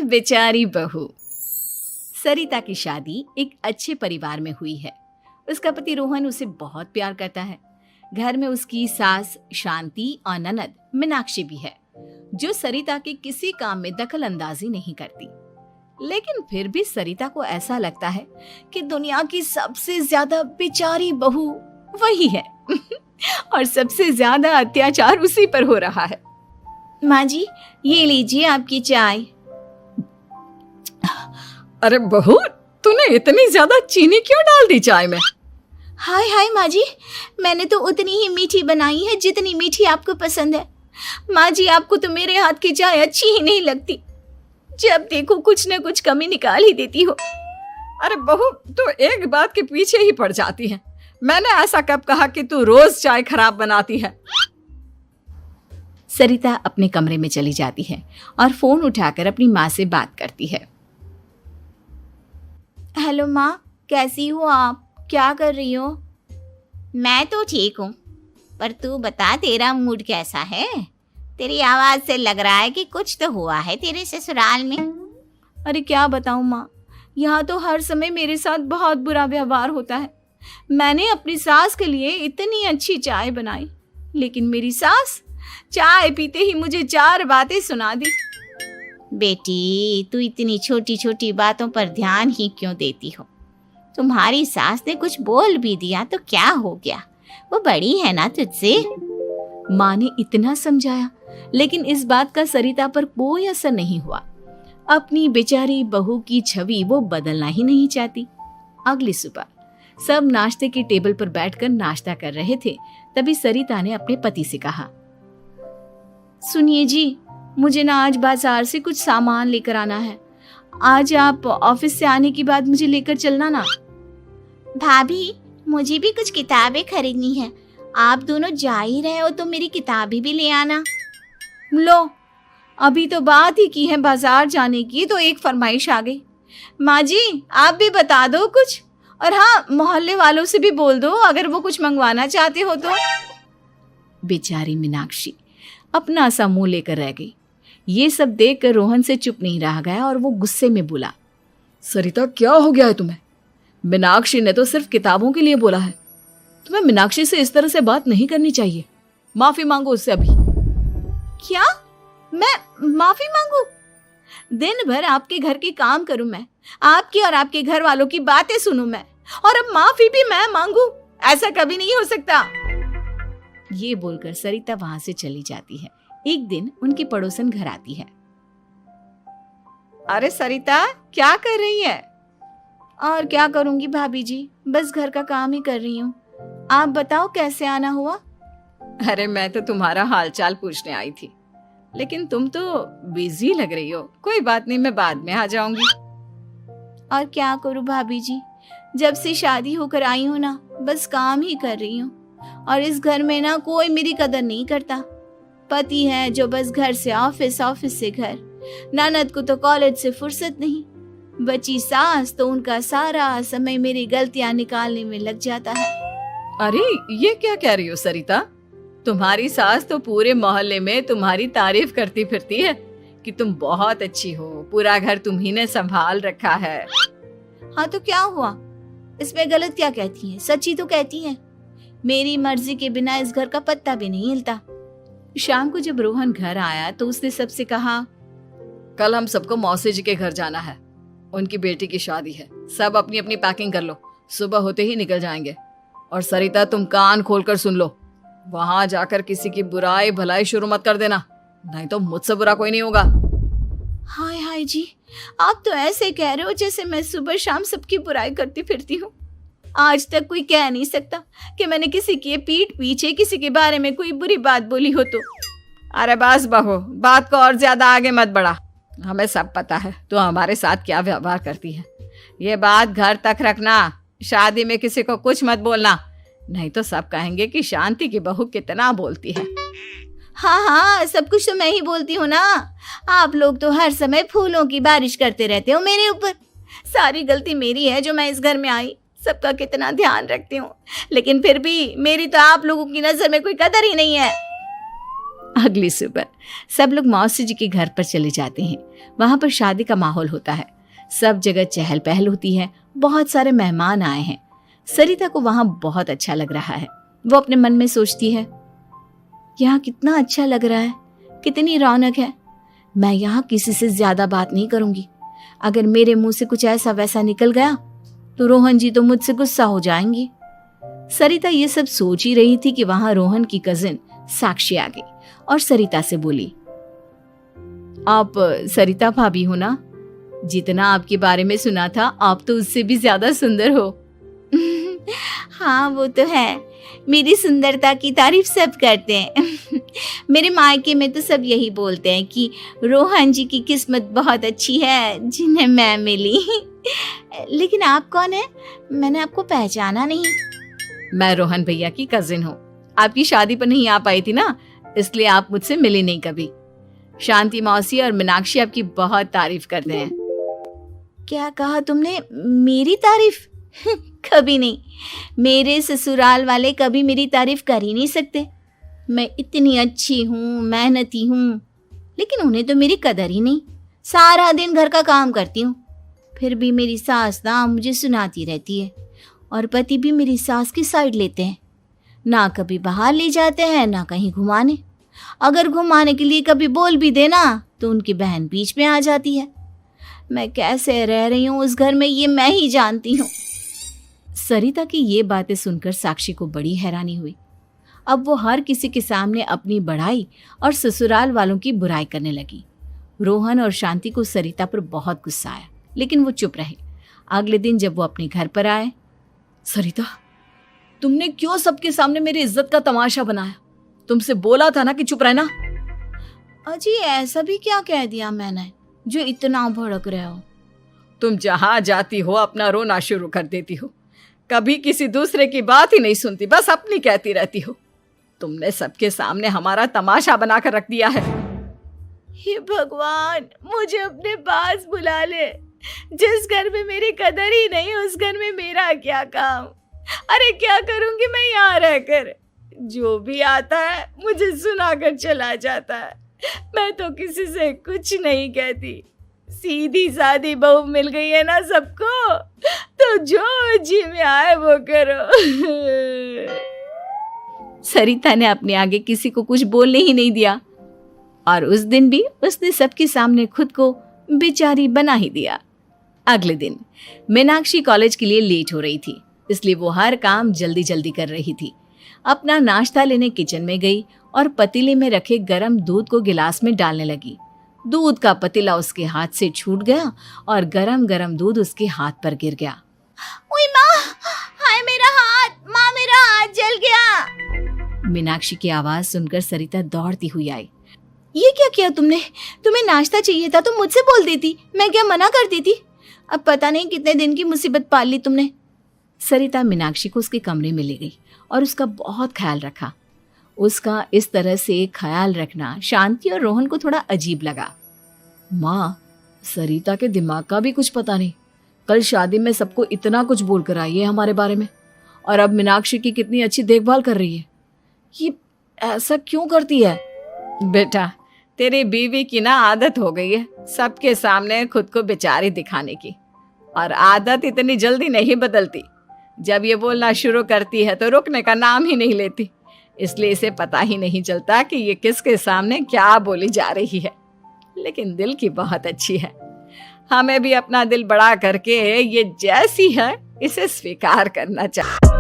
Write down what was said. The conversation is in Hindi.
बेचारी बहू। सरिता की शादी एक अच्छे परिवार में हुई है। उसका पति रोहन उसे बहुत प्यार करता है। घर में उसकी सास शांति और ननद मीनाक्षी भी है, जो सरिता के किसी काम में दखल अंदाजी नहीं करती। लेकिन फिर भी सरिता को ऐसा लगता है कि दुनिया की सबसे ज्यादा बेचारी बहू वही है और सबसे ज्यादा अत्याचार उसी पर हो रहा है। माँ जी, ये लीजिए आपकी चाय। अरे बहू, तूने इतनी ज्यादा चीनी क्यों डाल दी चाय में? हाय हाय माँ जी, मैंने तो उतनी ही मीठी बनाई है जितनी मीठी आपको पसंद है। माँ जी, आपको तो मेरे हाथ की चाय अच्छी ही नहीं लगती। जब देखो कुछ न कुछ कमी निकाल ही देती हो। अरे बहू, तू एक बात के पीछे ही पड़ जाती है। मैंने ऐसा कब कहा कि तू रोज चाय खराब बनाती है? सरिता अपने कमरे में चली जाती है और फोन उठाकर अपनी माँ से बात करती है। हेलो माँ, कैसी हो आप? क्या कर रही हो? मैं तो ठीक हूँ, पर तू बता, तेरा मूड कैसा है? तेरी आवाज से लग रहा है कि कुछ तो हुआ है तेरे ससुराल में। अरे क्या बताऊँ माँ, यहाँ तो हर समय मेरे साथ बहुत बुरा व्यवहार होता है। मैंने अपनी सास के लिए इतनी अच्छी चाय बनाई, लेकिन मेरी सास चाय पीते ही मुझे 4 बातें सुना दी। बेटी, तू इतनी छोटी छोटी बातों पर ध्यान ही क्यों देती हो? तुम्हारी सास ने कुछ बोल भी दिया तो क्या हो गया, वो बड़ी है ना तुझसे। माँ ने इतना समझाया, लेकिन इस बात का सरिता पर कोई असर नहीं हुआ। अपनी बेचारी बहू की छवि वो बदलना ही नहीं चाहती। अगली सुबह सब नाश्ते की टेबल पर बैठकर नाश्ता कर रहे थे, तभी सरिता ने अपने पति से कहा, सुनिए जी, मुझे ना आज बाजार से कुछ सामान लेकर आना है। आज आप ऑफिस से आने के बाद मुझे लेकर चलना ना। भाभी, मुझे भी कुछ किताबें खरीदनी है। आप दोनों जा ही रहे हो तो मेरी किताबें भी ले आना। लो, अभी तो बात ही की है बाजार जाने की, तो एक फरमाइश आ गई। माँ जी, आप भी बता दो कुछ, और हाँ, मोहल्ले वालों से भी बोल दो अगर वो कुछ मंगवाना चाहते हो तो। बेचारी मीनाक्षी अपना सा मुंह लेकर रह गई। ये सब देखकर रोहन से चुप नहीं रह गया और वो गुस्से में बोला, सरिता, क्या हो गया है तुम्हें? मीनाक्षी ने तो सिर्फ किताबों के लिए बोला है। तुम्हें मीनाक्षी से इस तरह से बात नहीं करनी चाहिए। माफी मांगो उससे अभी। क्या? मैं माफी मांगू? दिन भर आपके घर के काम करूं मैं, आपकी और आपके घर वालों की बातें सुनूं मैं, और अब माफी भी मैं मांगू? ऐसा कभी नहीं हो सकता। ये बोलकर सरिता वहां से चली जाती है। एक दिन उनकी पड़ोसन घर आती है। अरे सरिता, क्या कर रही है? और क्या करूंगी भाभी जी, बस घर का काम ही कर रही हूँ। आप बताओ कैसे आना हुआ? अरे मैं तो तुम्हारा हालचाल पूछने आई थी, लेकिन तुम तो बिजी लग रही हो। कोई बात नहीं, मैं बाद में आ जाऊंगी। और क्या करूं भाभी जी, जब से शादी होकर आई हूँ ना, बस काम ही कर रही हूँ। और इस घर में ना कोई मेरी कदर नहीं करता। पति है जो बस घर से ऑफिस, ऑफिस से घर। ननद को तो कॉलेज से फुर्सत नहीं। बची सास तो उनका सारा समय मेरी गलतियां निकालने में लग जाता है। अरे ये क्या कह रही हो सरिता? तुम्हारी सास तो पूरे मोहल्ले में तुम्हारी तारीफ करती फिरती है कि तुम बहुत अच्छी हो, पूरा घर तुम्ही ने संभाल रखा है। हाँ तो क्या हुआ, इसमें गलत क्या कहती हैं? सच्ची तो कहती हैं। मेरी मर्जी के बिना इस घर का पत्ता भी नहीं हिलता। शाम को जब रोहन घर आया तो उसने सबसे कहा, कल हम सबको मौसी जी के घर जाना है, उनकी बेटी की शादी है। सब अपनी अपनी पैकिंग कर लो, सुबह होते ही निकल जाएंगे। और सरिता, तुम कान खोलकर सुन लो, वहां जाकर किसी की बुराई भलाई शुरू मत कर देना, नहीं तो मुझसे बुरा कोई नहीं होगा। हाय हाय जी, आप तो ऐसे कह रहे हो जैसे मैं सुबह शाम सबकी बुराई करती फिरती हूँ। आज तक कोई कह नहीं सकता कि मैंने किसी की पीठ पीछे किसी के बारे में कोई बुरी बात बोली हो तो। अरे बस बहू, बात को और ज्यादा आगे मत बढ़ा। हमें सब पता है तू हमारे साथ क्या व्यवहार करती है। ये बात घर तक रखना, शादी में किसी को कुछ मत बोलना, नहीं तो सब कहेंगे कि शांति की बहू कितना बोलती है। हाँ हाँ, सब कुछ तो मैं ही बोलती हूँ ना। आप लोग तो हर समय फूलों की बारिश करते रहते हो मेरे ऊपर। सारी गलती मेरी है जो मैं इस घर में आई। सबका कितना ध्यान रखती हूँ, लेकिन फिर भी मेरी तो आप लोगों की नजर में कोई कदर ही नहीं है। अगली सुबह सब लोग मौसी जी के घर पर चले जाते हैं। वहां पर शादी का माहौल होता है, सब जगह चहल पहल होती है, बहुत सारे मेहमान आए हैं। सरिता को वहां बहुत अच्छा लग रहा है। वो अपने मन में सोचती है, यहाँ कितना अच्छा लग रहा है, कितनी रौनक है। मैं यहाँ किसी से ज्यादा बात नहीं करूंगी। अगर मेरे मुंह से कुछ ऐसा वैसा निकल गया तो रोहन जी तो मुझसे गुस्सा हो जाएंगी। सरिता ये सब सोच ही रही थी कि वहां रोहन की कजिन साक्षी आ गई और सरिता से बोली, आप सरिता भाभी हो ना? जितना आपके बारे में सुना था, आप तो उससे भी ज्यादा सुंदर हो। हाँ वो तो है, मेरी सुंदरता की तारीफ सब करते हैं। मेरे मायके में तो सब यही बोलते हैं कि रोहन जी की किस्मत बहुत अच्छी है जिन्हें मैं मिली। लेकिन आप कौन है? मैंने आपको पहचाना नहीं। मैं रोहन भैया की कजिन हूँ। आपकी शादी पर नहीं आ पाई थी ना, इसलिए आप मुझसे मिली नहीं कभी। शांति मौसी और मीनाक्षी आपकी बहुत तारीफ करते हैं। क्या कहा तुमने? मेरी तारीफ? कभी नहीं। मेरे ससुराल वाले कभी मेरी तारीफ कर ही नहीं सकते। मैं इतनी अच्छी हूँ, मेहनती हूँ, लेकिन उन्हें तो मेरी कदर ही नहीं। सारा दिन घर का काम करती हूँ, फिर भी मेरी सास ना मुझे सुनाती रहती है, और पति भी मेरी सास की साइड लेते हैं। ना कभी बाहर ले जाते हैं, ना कहीं घुमाने। अगर घुमाने के लिए कभी बोल भी देना तो उनकी बहन बीच में आ जाती है। मैं कैसे रह रही हूँ उस घर में, ये मैं ही जानती हूँ। सरिता की ये बातें सुनकर साक्षी को बड़ी हैरानी हुई। अब वो हर किसी के सामने अपनी बढ़ाई और ससुराल वालों की बुराई करने लगी। रोहन और शांति को सरिता पर बहुत गुस्सा आया, लेकिन वो चुप रहे। अगले दिन जब वो अपने घर पर आए, सरिता, तुमने क्यों सबके सामने मेरी इज्जत का तमाशा बनाया? तुमसे बोला था ना कि चुप रहना। अजी ऐसा भी क्या कह दिया मैंने जो इतना भड़क रहे हो? तुम जहां जाती हो अपना रोना शुरू कर देती हो, कभी किसी दूसरे की बात ही नहीं सुनती, बस अपनी कहती रहती हो। तुमने सबके सामने हमारा तमाशा बनाकर रख दिया है। हे भगवान, मुझे अपने पास बुला ले। जिस घर में मेरी कदर ही नहीं, उस घर में मेरा क्या काम? अरे क्या करूंगी मैं यहाँ रहकर? जो भी आता है मुझे सुनाकर चला जाता है। मैं तो किसी से कुछ नहीं कहती। सीधी सादी बहू मिल गई है ना सबको, तो जो जी में आए वो करो। सरिता ने अपने आगे किसी को कुछ बोलने ही नहीं दिया, और उस दिन भी उसने सबके सामने खुद को बेचारी बना ही दिया। अगले दिन मीनाक्षी कॉलेज के लिए लेट हो रही थी, इसलिए वो हर काम जल्दी जल्दी कर रही थी। अपना नाश्ता लेने किचन में गई और पतीले में रखे गरम दूध को गिलास में डालने लगी। दूध का पतीला उसके हाथ से छूट गया और गरम गरम दूध उसके हाथ पर गिर गया। ओए माँ, हाय मेरा हाथ, माँ मेरा हाथ जल गया। मीनाक्षी की आवाज सुनकर सरिता दौड़ती हुई आई। ये क्या किया तुमने? तुम्हें नाश्ता चाहिए था तो मुझसे बोल देती, मैं क्या मना कर देती? अब पता नहीं कितने दिन की मुसीबत पाल ली तुमने। सरिता मीनाक्षी को उसके कमरे में ले गई और उसका बहुत ख्याल रखा। उसका इस तरह से ख्याल रखना शांति और रोहन को थोड़ा अजीब लगा। माँ, सरिता के दिमाग का भी कुछ पता नहीं। कल शादी में सबको इतना कुछ बोल कर आई है हमारे बारे में, और अब मीनाक्षी की कितनी अच्छी देखभाल कर रही है। ये ऐसा क्यों करती है? बेटा, तेरी बीवी की ना आदत हो गई है सबके सामने खुद को बेचारी दिखाने की, और आदत इतनी जल्दी नहीं बदलती। जब ये बोलना शुरू करती है तो रुकने का नाम ही नहीं लेती, इसलिए इसे पता ही नहीं चलता कि ये किसके सामने क्या बोली जा रही है। लेकिन दिल की बहुत अच्छी है। हमें भी अपना दिल बड़ा करके ये जैसी है इसे स्वीकार करना चाहिए।